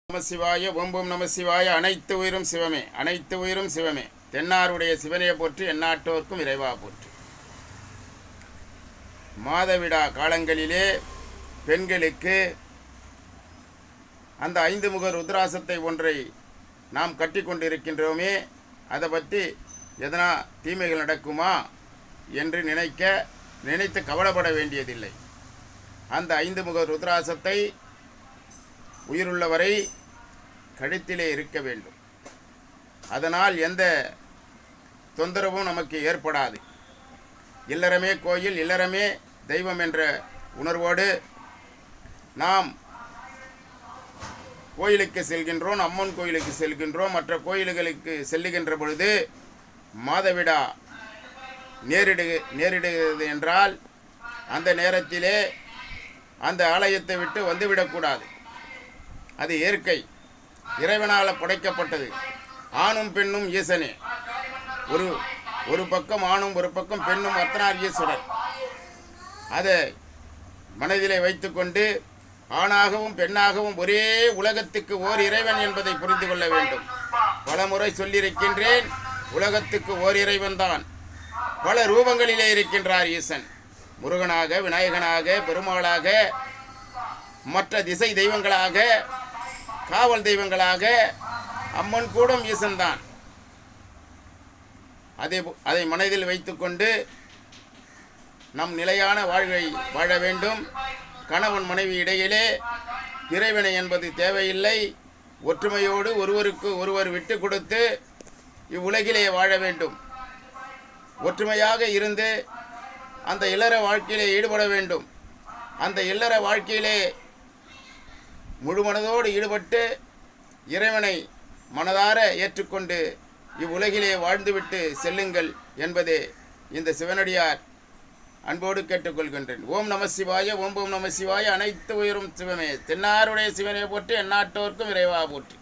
நம சிவாய ஓம் நம சிவாய. அனைத்து உயிரும் சிவமே, அனைத்து உயிரும் சிவமே. தென்னாருடைய சிவனையை போற்றி, எந்நாட்டோர்க்கும் இறைவா போற்றி. மாதவிடா காலங்களிலே பெண்களுக்கு அந்த 5 முக ருத்ராசத்தை ஒன்றை நாம் கட்டி கொண்டிருக்கின்றோமே, அதை பற்றி எதனா தீமைகள் நடக்குமா என்று நினைத்து கவலைப்பட வேண்டியதில்லை. அந்த 5 முக ருத்ராசத்தை உயிருள்ளவரை கழுத்திலே இருக்க வேண்டும். அதனால் எந்த தொந்தரவும் நமக்கு ஏற்படாது. இல்லறமே கோயில், இல்லறமே தெய்வம் என்ற உணர்வோடு நாம் கோயிலுக்கு செல்கின்றோம், அம்மன் கோயிலுக்கு செல்கின்றோம். மற்ற கோயில்களுக்கு செல்லுகின்ற பொழுது மாதவிடா நேரிடுகிறது என்றால் அந்த நேரத்திலே அந்த ஆலயத்தை விட்டு வந்துவிடக்கூடாது. அது இயற்கை, இறைவனால் படைக்கப்பட்டது. ஆணும் பெண்ணும் ஈசனே. ஒரு பக்கம் ஆணும் ஒரு பக்கம் பெண்ணும் அத்தனார் ஈஸ்வரர். அதை மனதிலே வைத்துக்கொண்டு ஆணாகவும் பெண்ணாகவும் ஒரே உலகத்துக்கு ஓர் இறைவன் என்பதை புரிந்து கொள்ள வேண்டும். பல முறை சொல்லியிருக்கின்றேன், உலகத்துக்கு ஓர் இறைவன் தான். பல ரூபங்களிலே இருக்கின்றார் ஈசன். முருகனாக, விநாயகனாக, பெருமாளாக, மற்ற திசை தெய்வங்களாக, காவல் தெய்வங்களாக, அம்மன் கூடம் ஈசன்தான். அதை மனதில் வைத்துக்கொண்டு நம் நிலையான வாழ்வை வாழ வேண்டும். கணவன் மனைவி இடையிலே இறைவனை என்பது தேவையில்லை. ஒற்றுமையோடு ஒருவருக்கு ஒருவர் விட்டு கொடுத்து இவ்வுலகிலே வாழ வேண்டும். ஒற்றுமையாக இருந்து அந்த இல்லற வாழ்க்கையிலே ஈடுபட வேண்டும். அந்த இல்லற வாழ்க்கையிலே முழு மனதோடு ஈடுபட்டு இறைவனை மனதார ஏற்றுக்கொண்டு இவ்வுலகிலே வாழ்ந்துவிட்டு செல்லுங்கள் என்பதே இந்த சிவனடியார் அன்போடு கேட்டுக்கொள்கின்றேன். ஓம் நம சிவாய ஓம் நம சிவாய. அனைத்து உயிரும் சிவமே. தென்னாருடைய சிவனை போற்றி, எந்நாட்டோர்க்கும் இறைவா போற்றி.